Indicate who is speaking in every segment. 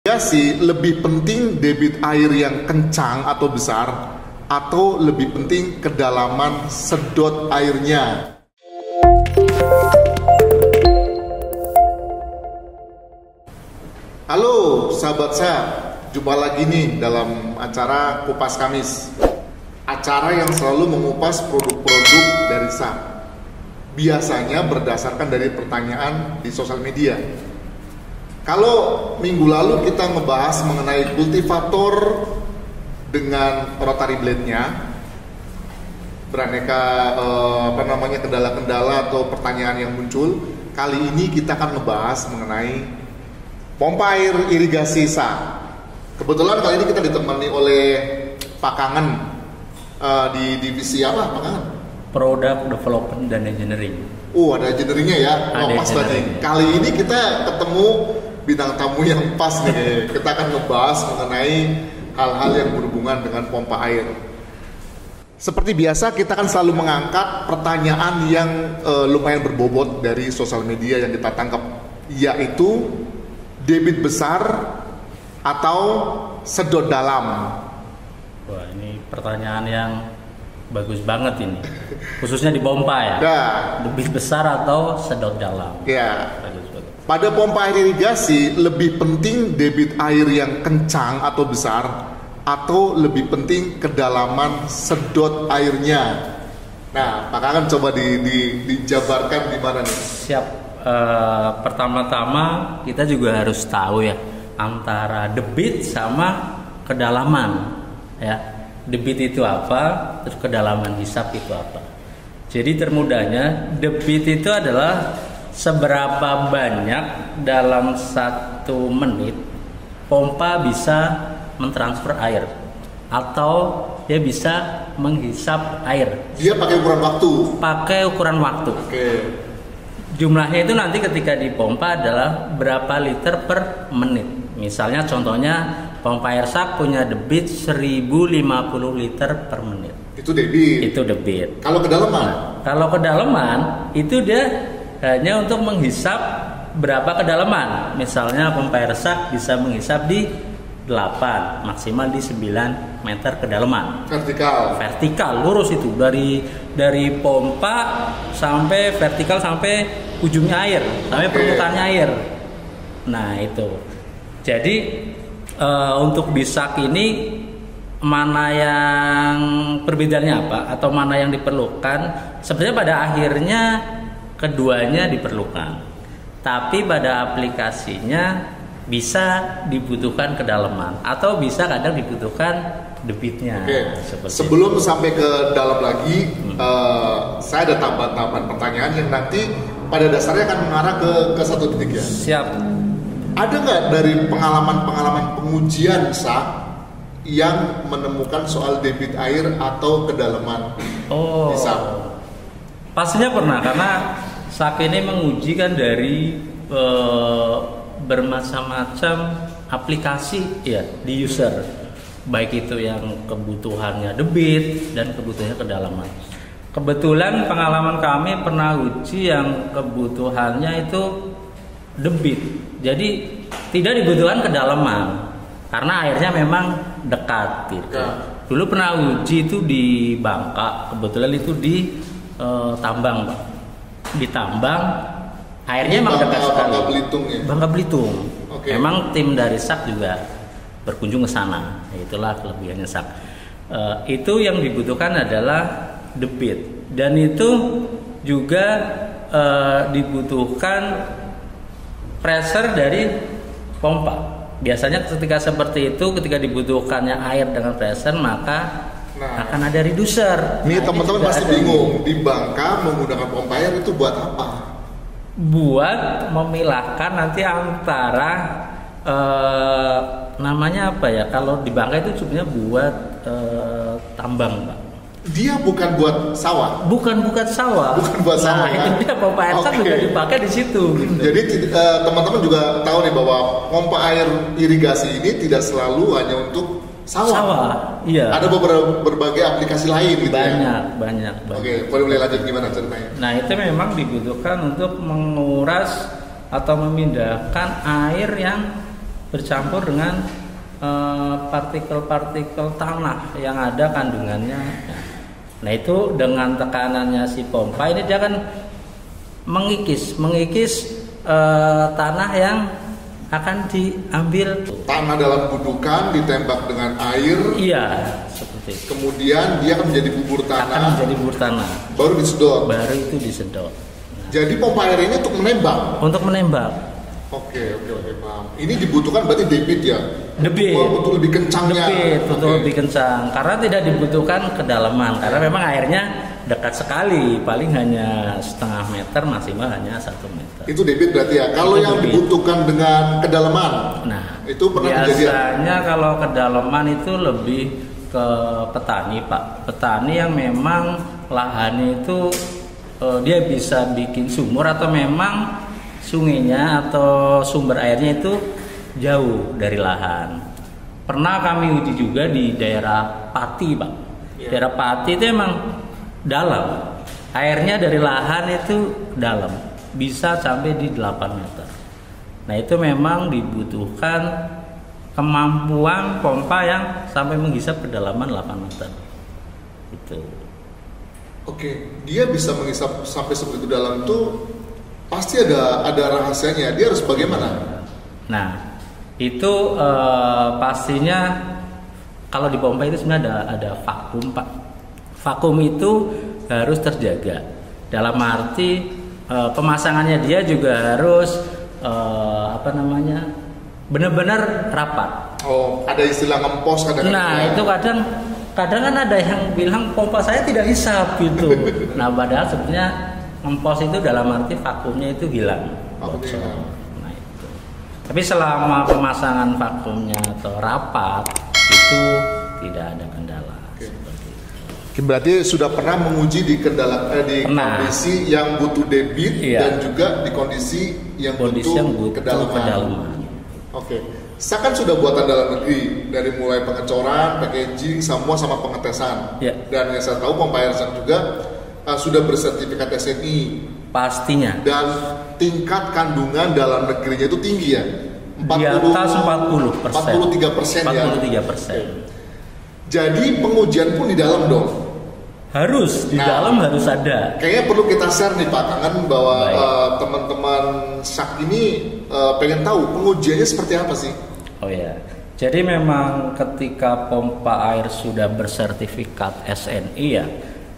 Speaker 1: Ya sih, lebih penting debit air yang kencang atau besar, atau lebih penting kedalaman sedot airnya? Halo sahabat saya, jumpa lagi nih dalam acara Kupas Kamis, acara yang selalu mengupas produk-produk dari SAP, biasanya berdasarkan dari pertanyaan di sosial media. Kalau minggu lalu kita ngebahas mengenai kultivator dengan rotary blade-nya, beraneka kendala-kendala atau pertanyaan yang muncul. Kali ini kita akan ngebahas mengenai pompa air irigasi SAP. Kebetulan kali ini kita ditemani oleh Pak Kangen di divisi apa Pak Kangen?
Speaker 2: Product Development dan Engineering.
Speaker 1: Ada engineeringnya ya. Pas banget. Kali ini kita ketemu bintang tamu yang pas nih. Kita akan ngebahas mengenai hal-hal yang berhubungan dengan pompa air. Seperti biasa kita kan selalu mengangkat pertanyaan yang lumayan berbobot dari sosial media yang kita tangkap, yaitu debit besar atau sedot dalam.
Speaker 2: Wah, ini pertanyaan yang bagus banget ini, khususnya di pompa ya. Debit besar atau sedot dalam.
Speaker 1: Ya. Pada pompa air irigasi lebih penting debit air yang kencang atau besar, atau lebih penting kedalaman sedot airnya? Nah, Pak Kangen coba dijabarkan di mana nih?
Speaker 2: Siap. Pertama-tama kita juga harus tahu ya antara debit sama kedalaman ya. Debit itu apa, terus kedalaman hisap itu apa. Jadi termudahnya debit itu adalah seberapa banyak dalam 1 menit pompa bisa mentransfer air atau dia bisa menghisap air.
Speaker 1: Dia pakai ukuran waktu.
Speaker 2: Pakai ukuran waktu.
Speaker 1: Oke.
Speaker 2: Jumlahnya itu nanti ketika dipompa adalah berapa liter per menit. Misalnya contohnya pompa air SAP punya debit 1050 liter per menit.
Speaker 1: Itu debit.
Speaker 2: Itu debit.
Speaker 1: Kalau kedalaman?
Speaker 2: Kalau kedalaman itu dia hanya untuk menghisap berapa kedalaman. Misalnya pompa air SAP bisa menghisap di 8, maksimal di 9 meter kedalaman. Vertikal, lurus itu dari pompa sampai vertikal sampai ujungnya air, sampai permukaannya air. Nah itu. Jadi untuk di SAP ini mana yang perbedaannya apa atau mana yang diperlukan? Sebenarnya pada akhirnya keduanya diperlukan, tapi pada aplikasinya bisa dibutuhkan kedalaman atau bisa kadang dibutuhkan debitnya.
Speaker 1: Sebelum sampai ke dalam lagi, saya ada tambahan pertanyaan yang nanti pada dasarnya akan mengarah ke satu titik ya.
Speaker 2: Siap.
Speaker 1: Ada nggak dari pengalaman pengujian SAP yang menemukan soal debit air atau kedalaman di SAP?
Speaker 2: Pastinya pernah, karena SAP ini menguji kan dari bermacam-macam aplikasi ya di user, baik itu yang kebutuhannya debit dan kebutuhannya kedalaman. Kebetulan pengalaman kami pernah uji yang kebutuhannya itu debit, jadi tidak dibutuhkan kedalaman karena airnya memang dekat gitu. Dulu pernah uji itu di Bangka, kebetulan itu di tambang, Pak. Di tambang airnya memang dekat sekali.
Speaker 1: Bangka Belitung ya?
Speaker 2: Bangka Belitung. Memang tim dari SAP juga berkunjung ke sana. Itulah kelebihannya SAP. Itu yang dibutuhkan adalah debit, dan itu juga dibutuhkan pressure dari pompa. Biasanya ketika seperti itu, ketika dibutuhkannya air dengan pressure, maka akan ada reducer.
Speaker 1: Nih teman-teman pasti bingung, di Bangka menggunakan pompa air itu buat apa?
Speaker 2: Buat memilahkan nanti antara namanya apa ya? Kalau di Bangka itu sebenarnya buat tambang, Pak.
Speaker 1: Dia bukan buat sawah.
Speaker 2: Bukan sawah.
Speaker 1: Bukan buat sawah.
Speaker 2: Nah, itu dia pompa air juga dipakai di situ. Gitu.
Speaker 1: Jadi teman-teman juga tahu nih bahwa pompa air irigasi ini tidak selalu hanya untuk sawah.
Speaker 2: Iya.
Speaker 1: Ada berbagai aplikasi lain gitu.
Speaker 2: Banyak.
Speaker 1: Oke, boleh lanjut gimana ceritanya?
Speaker 2: Nah, itu memang dibutuhkan untuk menguras atau memindahkan air yang bercampur dengan partikel-partikel tanah yang ada kandungannya. Nah itu dengan tekanannya si pompa ini dia akan mengikis tanah yang akan diambil.
Speaker 1: Tanah dalam budukan ditembak dengan air.
Speaker 2: Iya, seperti itu.
Speaker 1: Kemudian dia akan menjadi bubur tanah.
Speaker 2: Akan menjadi bubur tanah.
Speaker 1: Baru disedot.
Speaker 2: Baru itu disedot.
Speaker 1: Jadi pompa air ini untuk menembak.
Speaker 2: Untuk menembak.
Speaker 1: Oke, paham. Ini dibutuhkan berarti debit ya?
Speaker 2: Debit.
Speaker 1: Untuk lebih kencangnya.
Speaker 2: Debit, untuk lebih kencang. Karena tidak dibutuhkan kedalaman. Karena memang airnya dekat sekali, paling hanya setengah meter, maksimal hanya 1 meter.
Speaker 1: Itu debit berarti ya. Kalau yang
Speaker 2: debit.
Speaker 1: Dibutuhkan dengan kedalaman,
Speaker 2: nah
Speaker 1: itu pernah
Speaker 2: biasanya kalau kedalaman itu lebih ke petani, Pak. Petani yang memang lahannya itu dia bisa bikin sumur atau memang sungainya atau sumber airnya itu jauh dari lahan. Pernah kami uji juga di daerah Pati, Pak. Daerah Pati itu emang dalam, airnya dari lahan itu dalam, bisa sampai di 8 meter. Nah itu memang dibutuhkan kemampuan pompa yang sampai menghisap kedalaman 8 meter. Itu.
Speaker 1: Oke, dia bisa menghisap sampai sebegitu dalam itu pasti ada rahasianya. Dia harus bagaimana?
Speaker 2: Nah itu pastinya kalau di pompa itu sebenarnya ada vakum, Pak. Vakum itu harus terjaga. Dalam arti pemasangannya dia juga harus benar-benar rapat.
Speaker 1: Oh, ada istilah ngempos kadang-kadang.
Speaker 2: Nah, itu kadang kan ada yang bilang pompa saya tidak hisap gitu. Nah, padahal sebenarnya ngempos itu dalam arti vakumnya itu hilang.
Speaker 1: Vakumnya hilang.
Speaker 2: Nah, itu. Tapi selama pemasangan vakumnya atau rapat itu tidak ada kendala.
Speaker 1: Berarti sudah pernah menguji di kondisi yang butuh debit dan juga di kondisi yang butuh kedalaman. Oke. Saya kan sudah buatan dalam negeri dari mulai pengecoran, packaging, semua sama pengetesan. Dan yang saya tahu pompa air Sak juga sudah bersertifikat SNI.
Speaker 2: Pastinya.
Speaker 1: Dan tingkat kandungan dalam negerinya itu tinggi ya.
Speaker 2: Di atas 43%.
Speaker 1: 43% ya.
Speaker 2: 43%.
Speaker 1: Jadi pengujian pun di dalam dong.
Speaker 2: Harus di dalam harus ada.
Speaker 1: Kayaknya perlu kita share nih Pak Kangen bahwa teman-teman Sak ini pengen tahu pengujiannya seperti apa sih?
Speaker 2: Oh ya. Jadi memang ketika pompa air sudah bersertifikat SNI ya,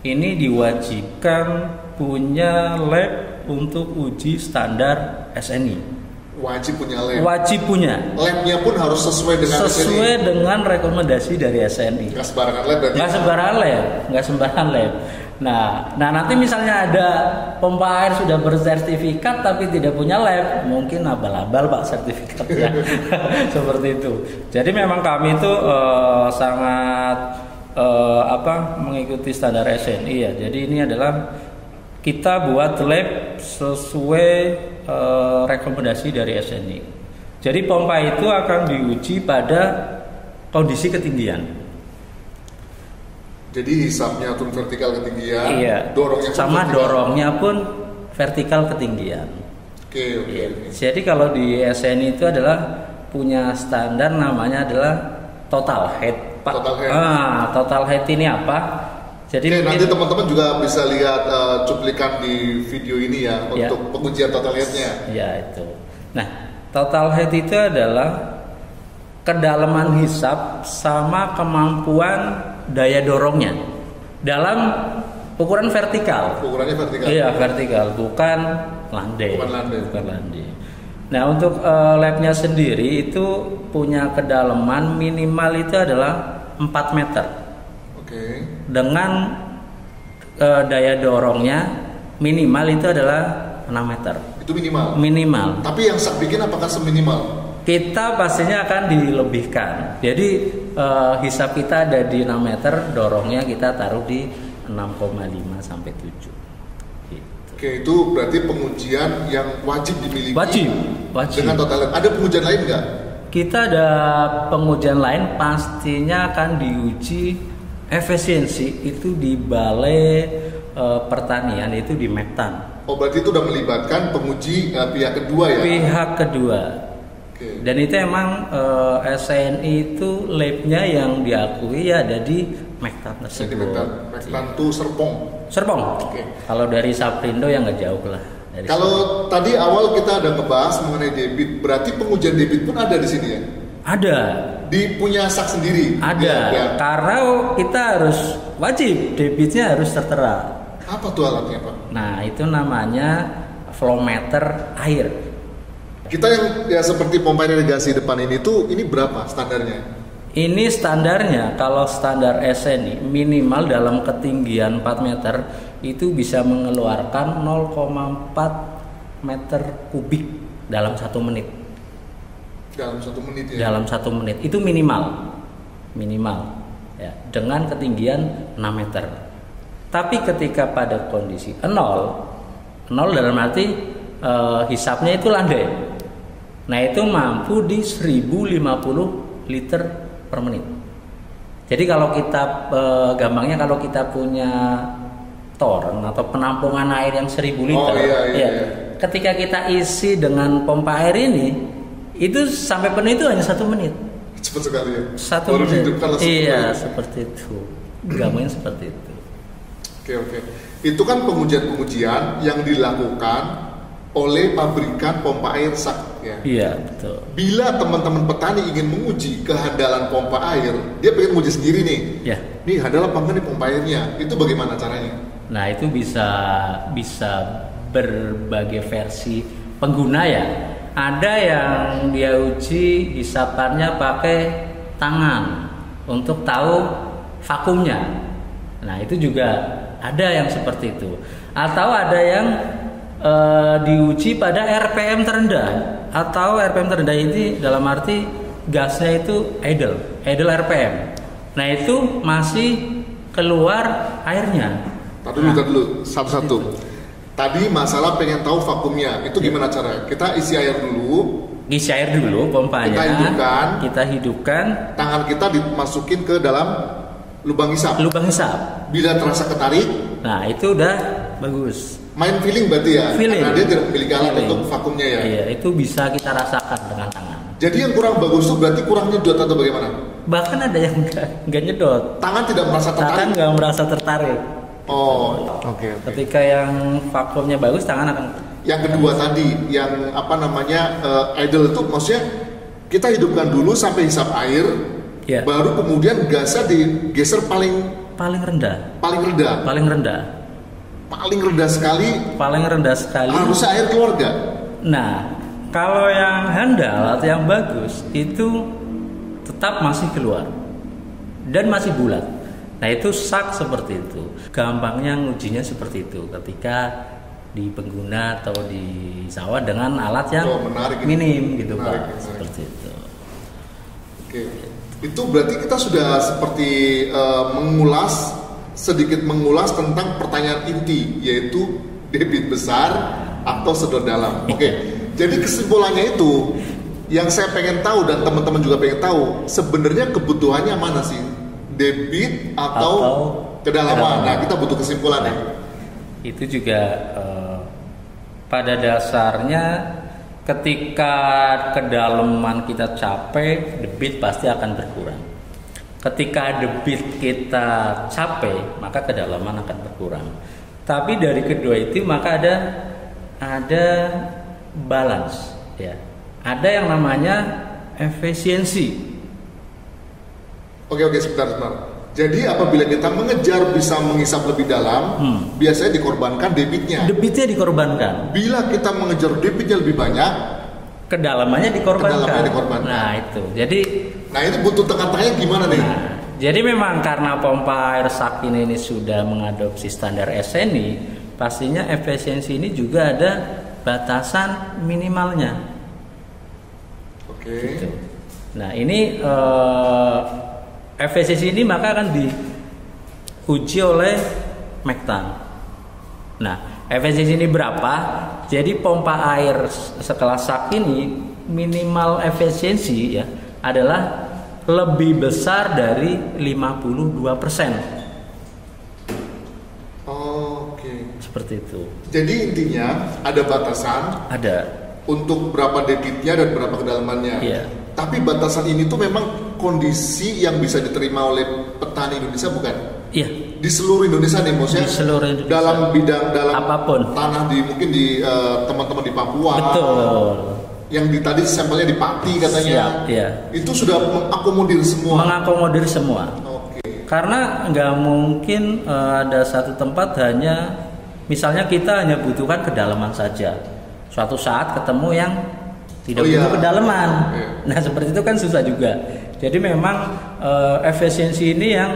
Speaker 2: ini diwajibkan punya lab untuk uji standar SNI.
Speaker 1: Wajib punya lab.
Speaker 2: Wajib punya.
Speaker 1: Labnya pun harus sesuai dengan
Speaker 2: rekomendasi dari SNI.
Speaker 1: Nggak sembarangan lab berarti.
Speaker 2: Nggak sembarangan lab. Nah nanti misalnya ada pompa air sudah bersertifikat tapi tidak punya lab, mungkin abal-abal Pak sertifikatnya. Seperti itu. Jadi memang kami itu sangat mengikuti standar SNI ya. Jadi ini adalah kita buat lab sesuai rekomendasi dari SNI. Jadi pompa itu akan diuji pada kondisi ketinggian.
Speaker 1: Jadi hisapnya turun vertikal ketinggian,
Speaker 2: dorongnya pun vertikal ketinggian.
Speaker 1: Oke.
Speaker 2: Jadi kalau di SNI itu adalah punya standar namanya adalah total head. Total head ini apa? Jadi
Speaker 1: nanti teman-teman juga bisa lihat cuplikan di video ini ya untuk pengujian total head-nya.
Speaker 2: Ya itu. Nah, total head itu adalah kedalaman hisap sama kemampuan daya dorongnya dalam ukuran vertikal.
Speaker 1: Ukurannya vertikal.
Speaker 2: Iya, vertikal, bukan landai. Nah, untuk labnya sendiri itu punya kedalaman minimal itu adalah 4 meter. Dengan daya dorongnya minimal itu adalah 6 meter.
Speaker 1: Itu minimal?
Speaker 2: Minimal.
Speaker 1: Tapi yang Sak bikin apakah seminimal?
Speaker 2: Kita pastinya akan dilebihkan. Jadi hisap kita ada di 6 meter, dorongnya kita taruh di 6,5 sampai 7. Gitu.
Speaker 1: Oke, itu berarti pengujian yang wajib dimiliki.
Speaker 2: Wajib.
Speaker 1: Dengan total. Ada pengujian lain nggak?
Speaker 2: Kita ada pengujian lain, pastinya akan diuji efisiensi itu di balai pertanian itu di Metan.
Speaker 1: Oh berarti itu udah melibatkan penguji pihak kedua ya?
Speaker 2: Pihak kedua.
Speaker 1: Oke.
Speaker 2: Dan itu emang SNI itu labnya yang diakui ya ada di Mektan
Speaker 1: Jadi
Speaker 2: tersebut.
Speaker 1: Mektan tuh Serpong.
Speaker 2: Serpong.
Speaker 1: Oke.
Speaker 2: Kalau dari Saprindo ya nggak jauh lah. Dari
Speaker 1: Kalau tadi awal kita ada ngebahas mengenai debit, berarti pengujian debit pun ada di sini ya?
Speaker 2: ada,
Speaker 1: Di punya sak sendiri?
Speaker 2: ada.
Speaker 1: Ya.
Speaker 2: Karena kita harus wajib debitnya harus tertera.
Speaker 1: Apa tuh alatnya Pak?
Speaker 2: Nah itu namanya flow meter air.
Speaker 1: Kita yang ya seperti pompa irigasi depan ini tuh, ini berapa standarnya?
Speaker 2: Ini standarnya, kalau standar SNI minimal dalam ketinggian 4 meter itu bisa mengeluarkan 0,4 meter kubik dalam 1 menit.
Speaker 1: Dalam 1 menit ya?
Speaker 2: Dalam 1 menit itu minimal ya, dengan ketinggian 6 meter. Tapi ketika pada kondisi 0 dalam arti hisapnya itu landai. Nah itu mampu di 1050 liter per menit. Jadi kalau kita gampangnya kalau kita punya toren atau penampungan air yang 1000 liter,
Speaker 1: iya.
Speaker 2: ketika kita isi dengan pompa air ini, itu sampai penuh itu hanya 1 menit.
Speaker 1: Cepat sekali ya?
Speaker 2: 1
Speaker 1: Baru
Speaker 2: menit.
Speaker 1: dihidupkan langsung
Speaker 2: Iya,
Speaker 1: penuh.
Speaker 2: seperti itu. Gampangnya seperti itu.
Speaker 1: Oke. Itu kan pengujian-pengujian yang dilakukan oleh pabrikan pompa air sak ya.
Speaker 2: Iya, betul.
Speaker 1: Bila teman-teman petani ingin menguji kehandalan pompa air, dia pengen menguji sendiri nih.
Speaker 2: Ya.
Speaker 1: Nih handal apa enggak nih pompa airnya? Itu bagaimana caranya?
Speaker 2: Nah, itu bisa berbagai versi pengguna ya. Ada yang dia uji hisapannya pakai tangan untuk tahu vakumnya. Nah, itu juga ada yang seperti itu. Atau ada yang diuji pada RPM terendah. Atau RPM terendah ini dalam arti gasnya itu idle RPM. Nah, itu masih keluar airnya.
Speaker 1: Tadi dulu satu-satu. Tadi masalah pengen tahu vakumnya, itu gimana caranya? Kita isi air dulu,
Speaker 2: Isi air dulu pompanya. Kita hidupkan.
Speaker 1: Tangan kita dimasukin ke dalam lubang hisap.
Speaker 2: Lubang hisap.
Speaker 1: Bila terasa ketarik,
Speaker 2: nah itu udah bagus.
Speaker 1: Main feeling berarti ya?
Speaker 2: Feeling.
Speaker 1: Karena dia tidak memiliki alat untuk vakumnya ya?
Speaker 2: Iya, itu bisa kita rasakan dengan tangan.
Speaker 1: Jadi yang kurang bagus itu berarti kurang nyedot atau bagaimana?
Speaker 2: Bahkan ada yang nggak nyedot.
Speaker 1: Tangan tidak merasa tertarik?
Speaker 2: Tangan nggak merasa tertarik.
Speaker 1: Oh, oke.
Speaker 2: Ketika yang vakumnya bagus, tangan akan.
Speaker 1: Yang kedua tadi, yang apa namanya idle itu maksudnya kita hidupkan dulu sampai hisap air,
Speaker 2: Ya.
Speaker 1: baru kemudian gasnya digeser paling
Speaker 2: rendah.
Speaker 1: Paling rendah sekali.
Speaker 2: Paling rendah sekali.
Speaker 1: Harusnya air keluar gak?
Speaker 2: Nah, kalau yang handal atau yang bagus itu tetap masih keluar dan masih bulat. Nah, itu sak seperti itu. Gampangnya ngujinya seperti itu ketika di pengguna atau di sawah dengan alat yang minim gitu,
Speaker 1: menarik,
Speaker 2: Pak. Seperti itu.
Speaker 1: Oke. Itu berarti kita sudah seperti sedikit mengulas tentang pertanyaan inti, yaitu debit besar atau sedot dalam. Oke. Jadi kesimpulannya itu yang saya pengen tahu dan teman-teman juga pengen tahu, sebenarnya kebutuhannya mana sih? Debit atau kedalaman? Nah, kita butuh kesimpulannya.
Speaker 2: Itu juga pada dasarnya ketika kedalaman kita capai, debit pasti akan berkurang. Ketika debit kita capai, maka kedalaman akan berkurang. Tapi dari kedua itu maka ada balance ya. Ada yang namanya efisiensi.
Speaker 1: Oke, sebentar. Jadi apabila kita mengejar bisa menghisap lebih dalam, biasanya dikorbankan debitnya.
Speaker 2: Debitnya dikorbankan.
Speaker 1: Bila kita mengejar debitnya lebih banyak,
Speaker 2: kedalamannya dikorbankan. Nah, itu.
Speaker 1: Nah, ini butuh tengah-tengahnya gimana nih?
Speaker 2: Nah, jadi memang karena pompa air sak ini sudah mengadopsi standar SNI, pastinya efisiensi ini juga ada batasan minimalnya.
Speaker 1: Oke.
Speaker 2: Gitu. Nah, ini efisiensi ini maka akan diuji oleh Mektan. Nah, efisiensi ini berapa? Jadi pompa air sekelas sak ini minimal efisiensi ya adalah lebih besar dari 52%.
Speaker 1: Oke.
Speaker 2: Seperti itu.
Speaker 1: Jadi intinya ada batasan.
Speaker 2: Ada.
Speaker 1: untuk berapa debitnya dan berapa kedalamannya.
Speaker 2: Iya.
Speaker 1: Tapi batasan ini tuh memang kondisi yang bisa diterima oleh petani Indonesia bukan?
Speaker 2: Iya.
Speaker 1: Di seluruh Indonesia nih, maksudnya.
Speaker 2: Di seluruh Indonesia.
Speaker 1: Dalam bidang
Speaker 2: apapun.
Speaker 1: Tanah mungkin di teman-teman di Papua.
Speaker 2: Betul.
Speaker 1: Yang tadi sampelnya di Pati katanya.
Speaker 2: Siap, iya.
Speaker 1: Itu sudah mengakomodir semua.
Speaker 2: Mengakomodir semua.
Speaker 1: Oke.
Speaker 2: Karena nggak mungkin ada satu tempat hanya, misalnya kita hanya butuhkan kedalaman saja. Suatu saat ketemu yang tidak butuh kedalaman.
Speaker 1: Iya.
Speaker 2: Nah seperti itu kan susah juga. Jadi memang efisiensi ini yang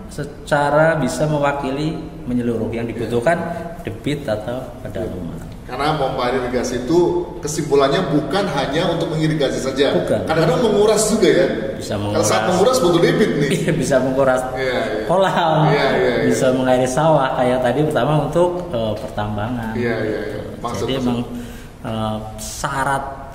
Speaker 2: secara bisa mewakili menyeluruh yang dibutuhkan debit atau kedalaman.
Speaker 1: Karena pompa air irigasi itu kesimpulannya bukan hanya untuk mengirigasi saja.
Speaker 2: Bukan.
Speaker 1: Kadang-kadang menguras juga ya.
Speaker 2: Bisa menguras.
Speaker 1: Kalau saat menguras butuh debit nih.
Speaker 2: Iya, bisa menguras kolam, bisa mengairi sawah kayak tadi pertama untuk pertambangan.
Speaker 1: Iya.
Speaker 2: Jadi memang syarat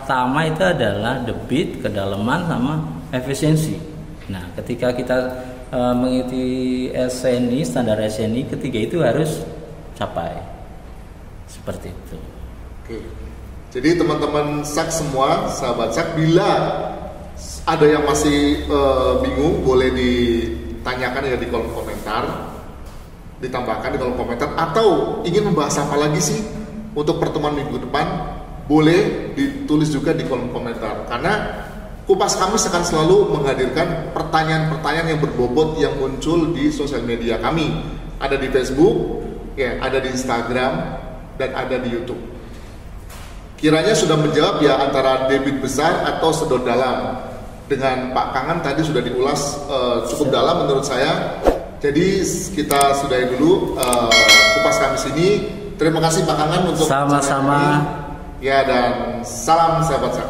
Speaker 2: utama itu adalah debit, kedalaman, sama efisiensi. Nah, ketika kita mengikuti SNI, standar SNI, ketiga itu harus capai. Seperti itu.
Speaker 1: Oke. Jadi teman-teman SAK semua, sahabat SAK, bila ada yang masih bingung, boleh ditanyakan ya di kolom komentar, ditambahkan di kolom komentar, atau ingin membahas apa lagi sih untuk pertemuan minggu depan, boleh ditulis juga di kolom komentar. Karena Kupas Kamis akan selalu menghadirkan pertanyaan-pertanyaan yang berbobot yang muncul di sosial media kami. Ada di Facebook, ya, ada di Instagram, dan ada di YouTube. Kiranya sudah menjawab ya antara debit besar atau sedot dalam. Dengan Pak Kangen tadi sudah diulas cukup dalam menurut saya. Jadi kita sudahi dulu Kupas Kamis ini. Terima kasih Pak Kangen untuk
Speaker 2: sama-sama.
Speaker 1: Ya, dan salam sahabat SAK.